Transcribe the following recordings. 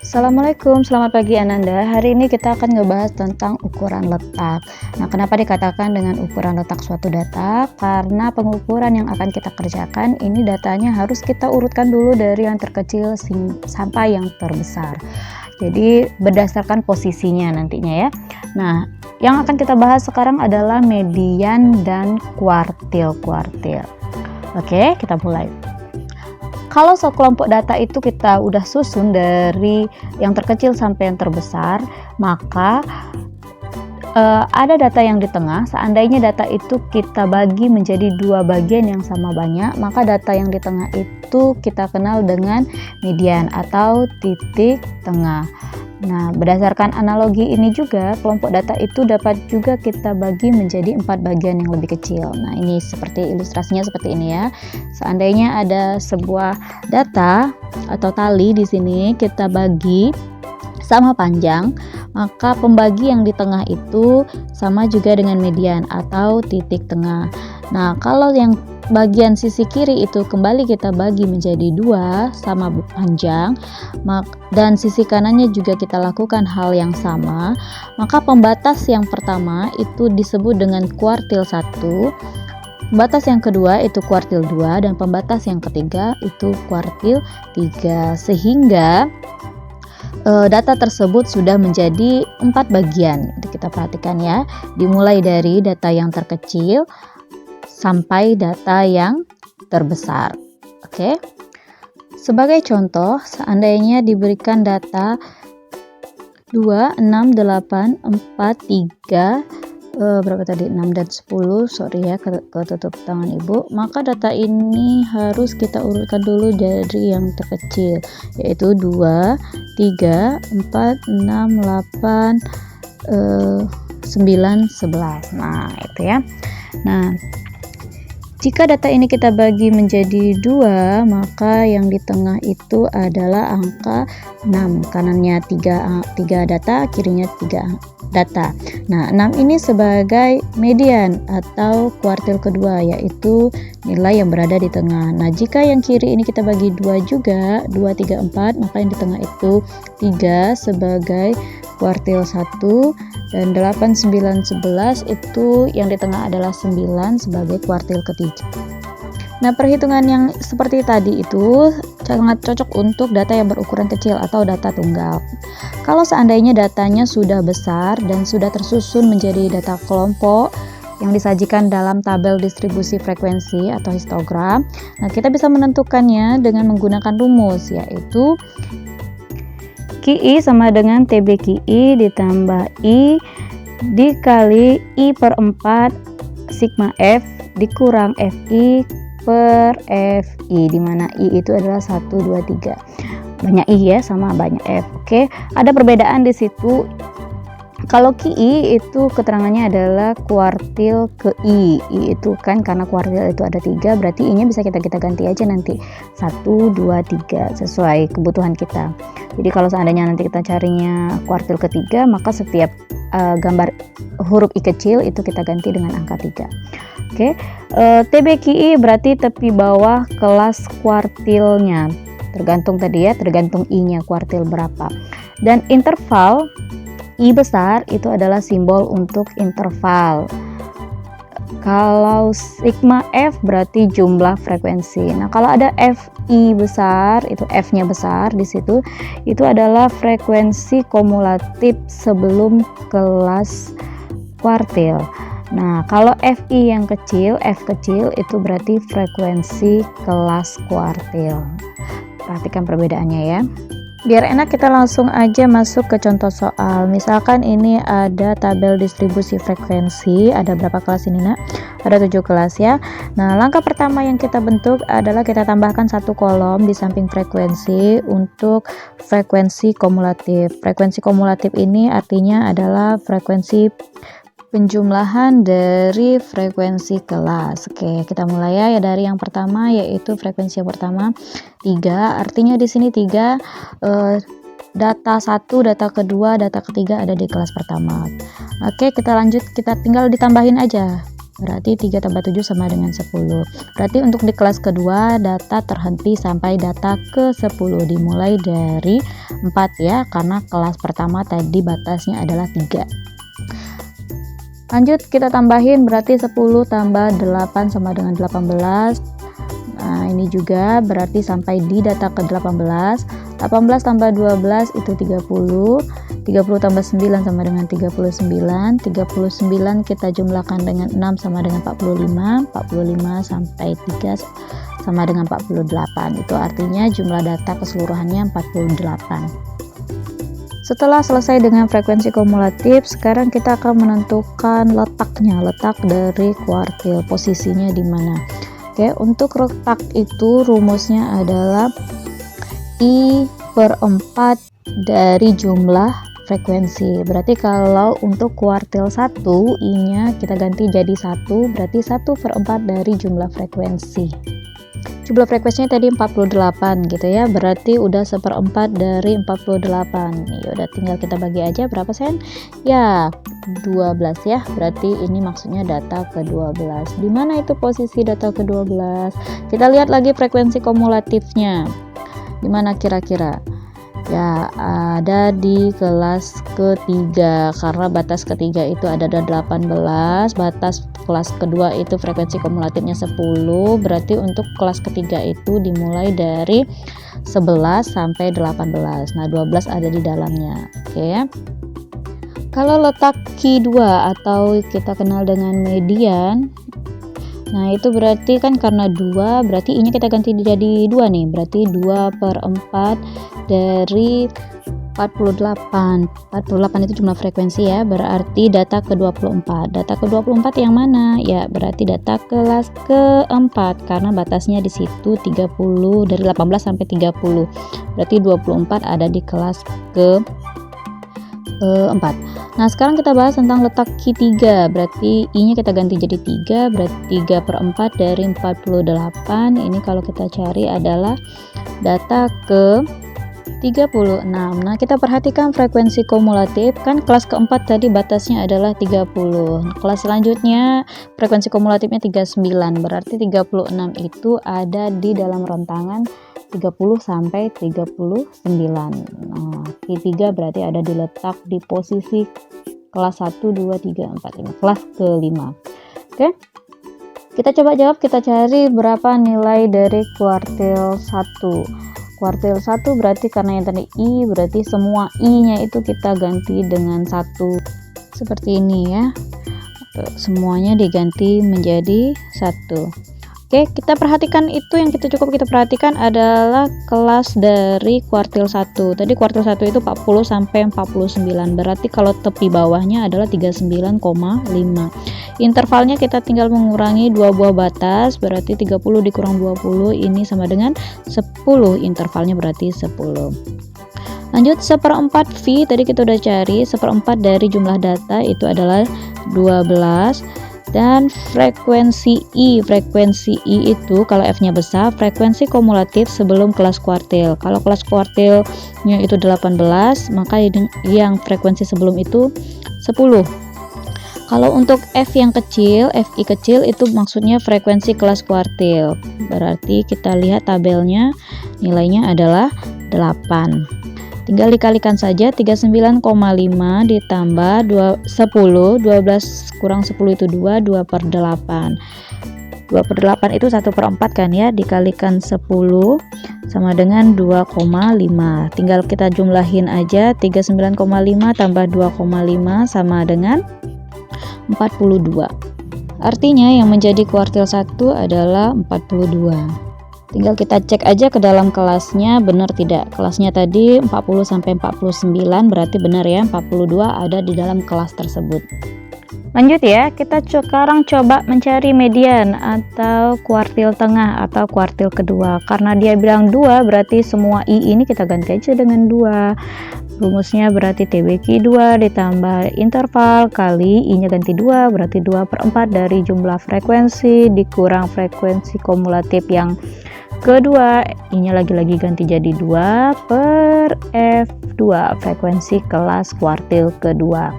Assalamualaikum, selamat pagi Ananda. Hari ini kita akan ngebahas tentang ukuran letak. Nah, kenapa dikatakan dengan ukuran letak suatu data? Karena pengukuran yang akan kita kerjakan ini datanya harus kita urutkan dulu dari yang terkecil sampai yang terbesar. Jadi berdasarkan posisinya nantinya ya. Nah, yang akan kita bahas sekarang adalah median dan kuartil-kuartil. Oke, kita mulai. Kalau sekelompok data itu kita udah susun dari yang terkecil sampai yang terbesar, maka ada data yang di tengah. Seandainya data itu kita bagi menjadi dua bagian yang sama banyak, maka data yang di tengah itu kita kenal dengan median atau titik tengah. Nah, berdasarkan analogi ini juga, kelompok data itu dapat juga kita bagi menjadi 4 bagian yang lebih kecil. Nah, ini seperti ilustrasinya seperti ini ya. Seandainya ada sebuah data atau tali di sini kita bagi sama panjang, maka pembagi yang di tengah itu sama juga dengan median atau titik tengah. Nah, kalau yang bagian sisi kiri itu kembali kita bagi menjadi dua sama panjang, dan sisi kanannya juga kita lakukan hal yang sama, maka pembatas yang pertama itu disebut dengan kuartil 1, pembatas yang kedua itu kuartil 2, dan pembatas yang ketiga itu kuartil 3, sehingga data tersebut sudah menjadi 4 bagian. Kita perhatikan ya, dimulai dari data yang terkecil sampai data yang terbesar. Oke. Sebagai contoh, seandainya diberikan data 2, 6, 8, 4, 3, berapa tadi? 6 dan 10, sorry ya, ketutup tangan ibu. Maka data ini harus kita urutkan dulu dari yang terkecil, yaitu 2, 3, 4, 6, 8, 9, 11. Nah, itu ya. Nah, jika data ini kita bagi menjadi 2, maka yang di tengah itu adalah angka 6. Kanannya 3 data, kirinya 3 data. Nah, 6 ini sebagai median atau kuartil kedua, yaitu nilai yang berada di tengah. Nah, jika yang kiri ini kita bagi 2 juga, 2, 3, 4, maka yang di tengah itu 3 sebagai kuartil 1, dan 8, 9, 11 itu yang di tengah adalah 9 sebagai kuartil ketiga. Nah, perhitungan yang seperti tadi itu sangat cocok untuk data yang berukuran kecil atau data tunggal. Kalau seandainya datanya sudah besar dan sudah tersusun menjadi data kelompok yang disajikan dalam tabel distribusi frekuensi atau histogram, nah kita bisa menentukannya dengan menggunakan rumus, yaitu QI sama dengan TB QI ditambah I dikali I per 4 sigma F dikurang FI per FI, dimana I itu adalah 1, 2, 3. Banyak I ya sama banyak F. Oke, ada perbedaan di situ. Kalau QI itu keterangannya adalah kuartil ke I. I itu kan karena kuartil itu ada 3, berarti I-nya bisa kita ganti aja nanti 1, 2, 3 sesuai kebutuhan kita. Jadi kalau seandainya nanti kita carinya kuartil ketiga, maka setiap gambar huruf I kecil itu kita ganti dengan angka 3. Oke, TBQI berarti tepi bawah kelas kuartilnya. Tergantung tadi ya, tergantung I-nya kuartil berapa. Dan interval I besar itu adalah simbol untuk interval. Kalau sigma F berarti jumlah frekuensi. Nah, kalau ada FI besar, itu F-nya besar di situ, itu adalah frekuensi kumulatif sebelum kelas kuartil. Nah, kalau FI yang kecil, F kecil itu berarti frekuensi kelas kuartil. Perhatikan perbedaannya ya. Biar enak kita langsung aja masuk ke contoh soal. Misalkan ini ada tabel distribusi frekuensi, ada berapa kelas ini nak? Ada 7 kelas ya. Nah, langkah pertama yang kita bentuk adalah kita tambahkan 1 kolom di samping frekuensi untuk frekuensi kumulatif. Frekuensi kumulatif ini artinya adalah frekuensi penjumlahan dari frekuensi kelas. Oke, kita mulai ya dari yang pertama, yaitu frekuensi yang pertama 3. Artinya di sini 3 data 1, data kedua, data ketiga ada di kelas pertama. Oke, kita lanjut, kita tinggal ditambahin aja Berarti 3 tambah 7 sama dengan 10. Berarti untuk di kelas kedua data terhenti sampai data ke 10, dimulai dari 4 ya, karena kelas pertama tadi batasnya adalah 3. Lanjut kita tambahin, berarti 10 tambah 8 sama dengan 18. Nah ini juga berarti sampai di data ke 18. 18 tambah 12 itu 30. 30 tambah 9 sama dengan 39. 39 kita jumlahkan dengan 6 sama dengan 45. 45 sampai 3 sama dengan 48. Itu artinya jumlah data keseluruhannya 48. Setelah selesai dengan frekuensi kumulatif, sekarang kita akan menentukan letaknya, letak dari kuartil, posisinya di mana. Oke, untuk letak itu rumusnya adalah I/4 dari jumlah frekuensi. Berarti kalau untuk kuartil 1, I-nya kita ganti jadi 1, berarti 1/4 dari jumlah frekuensi. Jumlah frekuensinya tadi 48 gitu ya, berarti udah 1/4 dari 48. Ya udah tinggal kita bagi aja berapa sen? Ya 12 ya, berarti ini maksudnya data ke-12. Di mana itu posisi data ke-12? Kita lihat lagi frekuensi kumulatifnya. Di mana kira-kira? Ya ada di kelas ketiga, karena batas ketiga itu ada 18, batas kelas kedua itu frekuensi kumulatifnya 10, berarti untuk kelas ketiga itu dimulai dari 11 sampai 18. Nah 12 ada di dalamnya. Oke. Kalau letak Q2 atau kita kenal dengan median, nah itu berarti kan karena 2, berarti I nya kita ganti jadi 2 nih, berarti 2/4 dari 48. 48 itu jumlah frekuensi ya, berarti data ke-24. Data ke-24 yang mana? Ya berarti data kelas keempat, karena batasnya di situ 30, dari 18 sampai 30. Berarti 24 ada di kelas ke-4. Nah sekarang kita bahas tentang letak Q3, berarti I nya kita ganti jadi 3, berarti 3/4 dari 48. Ini kalau kita cari adalah data ke 36. Nah kita perhatikan frekuensi kumulatif, kan kelas keempat tadi batasnya adalah 30. Kelas selanjutnya frekuensi kumulatifnya 39, berarti 36 itu ada di dalam rentangan 30 sampai 39. Nah Q3 berarti ada di letak di posisi kelas 1, 2, 3, 4, 5, kelas ke-5. Oke, kita coba jawab, kita cari berapa nilai dari kuartil 1. Kuartil 1 berarti karena yang tadi I, berarti semua I nya itu kita ganti dengan 1 seperti ini ya. Semuanya diganti menjadi 1. Oke, kita perhatikan itu yang kita perhatikan adalah kelas dari kuartil 1. Tadi kuartil 1 itu 40 sampai 49. Berarti kalau tepi bawahnya adalah 39,5. Intervalnya kita tinggal mengurangi 2 buah batas, berarti 30 dikurang 20 ini sama dengan 10. Intervalnya berarti 10. Lanjut 1/4 V, tadi kita udah cari 1/4 dari jumlah data itu adalah 12. Dan frekuensi I itu kalau F-nya besar, frekuensi kumulatif sebelum kelas kuartil. Kalau kelas kuartilnya itu 18, maka yang frekuensi sebelum itu 10. Kalau untuk F yang kecil, FI kecil itu maksudnya frekuensi kelas kuartil. Berarti kita lihat tabelnya, nilainya adalah 8. Tinggal dikalikan saja, 39,5 ditambah 10, 12 kurang 10 itu 2, 2/8. 2/8 itu 1/4 kan ya, dikalikan 10 sama dengan 2,5. Tinggal kita jumlahin aja, 39,5 tambah 2,5 sama dengan 42. Artinya yang menjadi kuartil 1 adalah 42. Tinggal kita cek aja ke dalam kelasnya benar tidak. Kelasnya tadi 40 sampai 49, berarti benar ya, 42 ada di dalam kelas tersebut. Lanjut ya, kita sekarang coba mencari median atau kuartil tengah atau kuartil kedua. Karena dia bilang 2, berarti semua I ini kita ganti aja dengan 2. Rumusnya berarti TBQ2 ditambah interval kali I-nya ganti 2, berarti 2/4 dari jumlah frekuensi dikurang frekuensi kumulatif yang kedua, I-nya lagi-lagi ganti jadi 2/F2, frekuensi kelas kuartil kedua.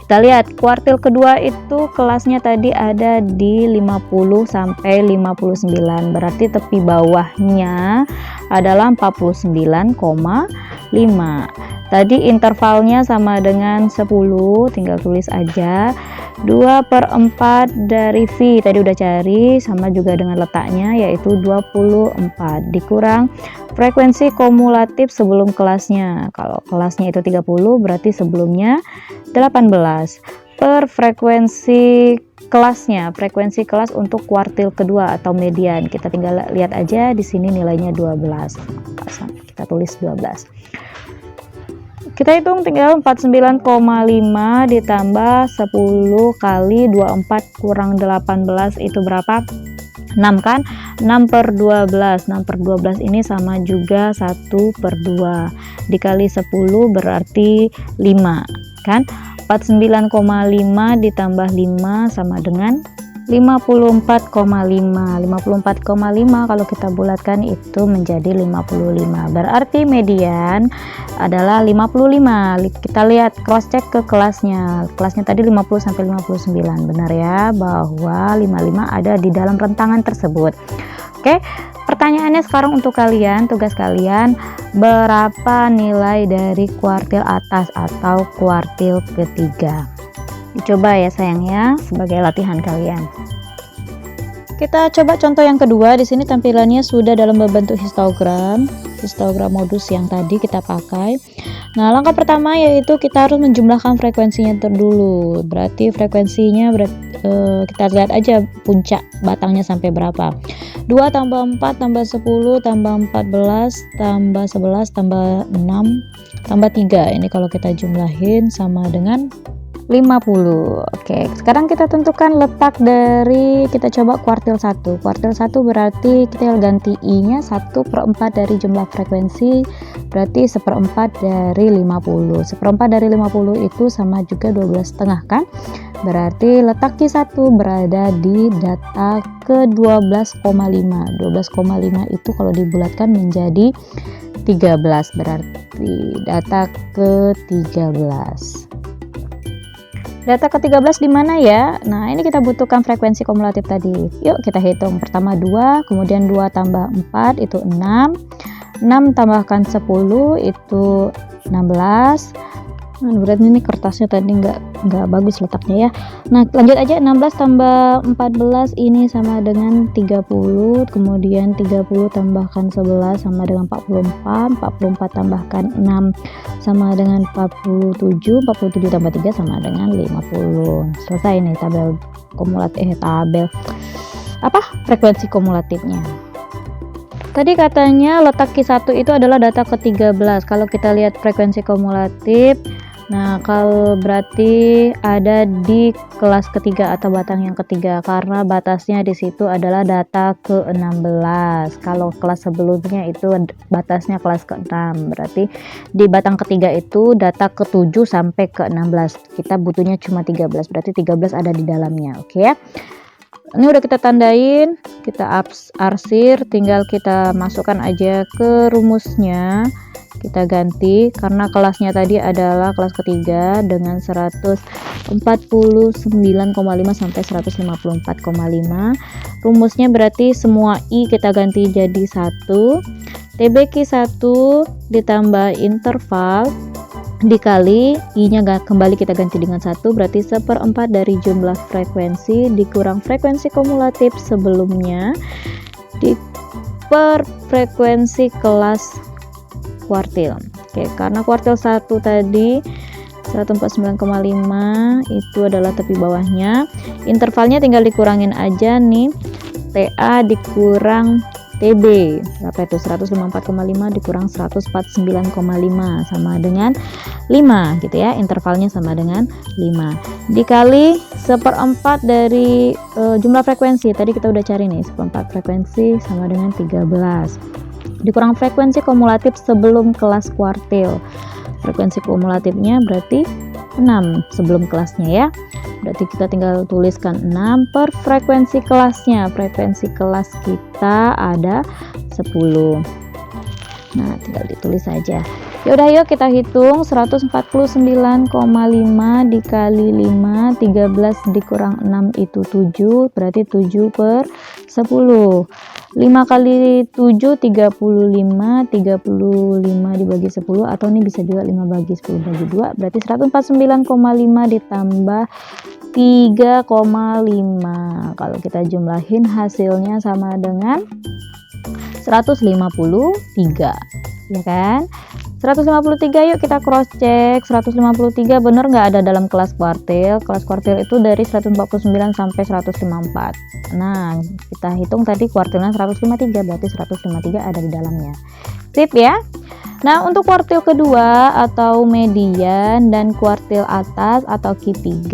Kita Kita lihat kuartil kedua itu kelasnya tadi ada di 50 sampai 59, berarti tepi bawahnya adalah 49,5. Tadi intervalnya sama dengan 10, tinggal tulis aja. 2/4 dari V tadi udah cari, sama juga dengan letaknya yaitu 24, dikurang frekuensi kumulatif sebelum kelasnya. Kalau kelasnya itu 30, berarti sebelumnya 18 per frekuensi kelasnya. Frekuensi kelas untuk kuartil kedua atau median, kita tinggal lihat aja di sini nilainya 12, kita tulis 12. Kita hitung tinggal 49,5 ditambah 10 kali 24 kurang 18 itu berapa? 6 kan? 6/12. 6/12 ini sama juga 1/2 dikali 10 berarti 5 kan? 49,5 ditambah 5 sama dengan 54,5. 54,5 kalau kita bulatkan itu menjadi 55, berarti median adalah 55. Kita lihat cross check ke kelasnya tadi 50 sampai 59, benar ya bahwa 55 ada di dalam rentangan tersebut. Oke, pertanyaannya sekarang untuk kalian, tugas kalian, berapa nilai dari kuartil atas atau kuartil ketiga? Dicoba ya sayang ya, sebagai latihan kalian. Kita coba contoh yang kedua. Di sini tampilannya sudah dalam bentuk histogram modus yang tadi kita pakai. Nah, langkah pertama yaitu kita harus menjumlahkan frekuensinya dulu. Berarti frekuensinya kita lihat aja puncak batangnya sampai berapa. 2 tambah 4 tambah 10 tambah 14 tambah 11 tambah 6 tambah 3. Ini kalau kita jumlahin sama dengan 50. Oke, sekarang kita tentukan letak dari, kita coba kuartil 1. Kuartil 1 berarti kita ganti I-nya 1/4 dari jumlah frekuensi, berarti 1/4 dari 50. 1/4 dari 50 itu sama juga 12,5 kan? Berarti letak Q1 berada di data ke 12,5. 12,5 itu kalau dibulatkan menjadi 13, berarti data ke 13. Data ke-13 di mana ya? Nah, ini kita butuhkan frekuensi kumulatif tadi. Yuk kita hitung. Pertama 2, kemudian 2 tambah 4 itu 6. 6 tambahkan 10 itu 16. Nah, berarti ini kertasnya tadi nggak bagus letaknya ya. Nah, lanjut aja. 16 tambah 14 ini sama dengan 30. Kemudian 30 tambahkan 11 sama dengan 44. 44 tambahkan 6 sama dengan 47. 47 tambah 3 sama dengan 50. Selesai nih tabel frekuensi kumulatifnya. Tadi katanya letak Q1 itu adalah data ke-13. Kalau kita lihat frekuensi kumulatif, nah kalau berarti ada di kelas ketiga atau batang yang ketiga, karena batasnya di situ adalah data ke-16. Kalau kelas sebelumnya itu batasnya kelas ke-6, berarti di batang ketiga itu data ke-7 sampai ke-16. Kita butuhnya cuma 13, berarti 13 ada di dalamnya. Oke ya. Ini udah kita tandain, kita arsir, tinggal kita masukkan aja ke rumusnya. Kita ganti karena kelasnya tadi adalah kelas ketiga dengan 149,5 sampai 154,5. Rumusnya berarti semua I kita ganti jadi 1. TBQ1 ditambah interval dikali I-nya kembali kita ganti dengan 1, berarti 1/4 dari jumlah frekuensi dikurang frekuensi kumulatif sebelumnya per frekuensi kelas kuartil. Oke, karena kuartil 1 tadi 149,5 itu adalah tepi bawahnya, intervalnya tinggal dikurangin aja nih, TA dikurang TB berapa itu, 154,5 dikurang 149,5 sama dengan 5 gitu ya, intervalnya sama dengan 5 dikali 1/4 dari jumlah frekuensi tadi kita udah cari nih, 1/4 frekuensi sama dengan 13 dikurang frekuensi kumulatif sebelum kelas kuartil. Frekuensi kumulatifnya berarti 6 sebelum kelasnya ya, berarti kita tinggal tuliskan 6 per frekuensi kelasnya. Frekuensi kelas kita ada 10. Nah, tinggal ditulis saja. Ya udah, yuk kita hitung. 149,5 dikali 5, 13 dikurang 6 itu 7, berarti 7/10. 5 kali 7 35, 35 dibagi 10, atau ini bisa juga 5 bagi 10 bagi 2, berarti 149,5 ditambah 3,5. Kalau kita jumlahin hasilnya sama dengan 153, ya kan? 153, yuk kita cross check. 153 bener nggak ada dalam kelas kuartil. Kelas kuartil itu dari 149 sampai 154. Nah, kita hitung tadi kuartilnya 153, berarti 153 ada di dalamnya. Sip ya. Nah, untuk kuartil kedua atau median dan kuartil atas atau Q3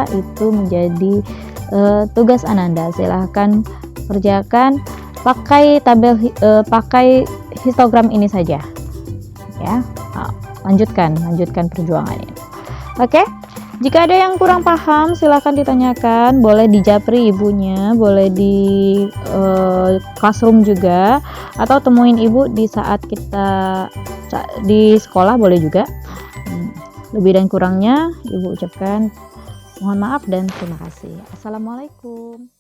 itu menjadi tugas Ananda. Silahkan kerjakan pakai tabel pakai histogram ini saja ya. Nah, lanjutkan perjuangan ini. Oke, jika ada yang kurang paham silahkan ditanyakan, boleh di japri ibunya, boleh di classroom juga, atau temuin ibu di saat kita di sekolah boleh juga. Lebih dan kurangnya ibu ucapkan mohon maaf dan terima kasih. Assalamualaikum.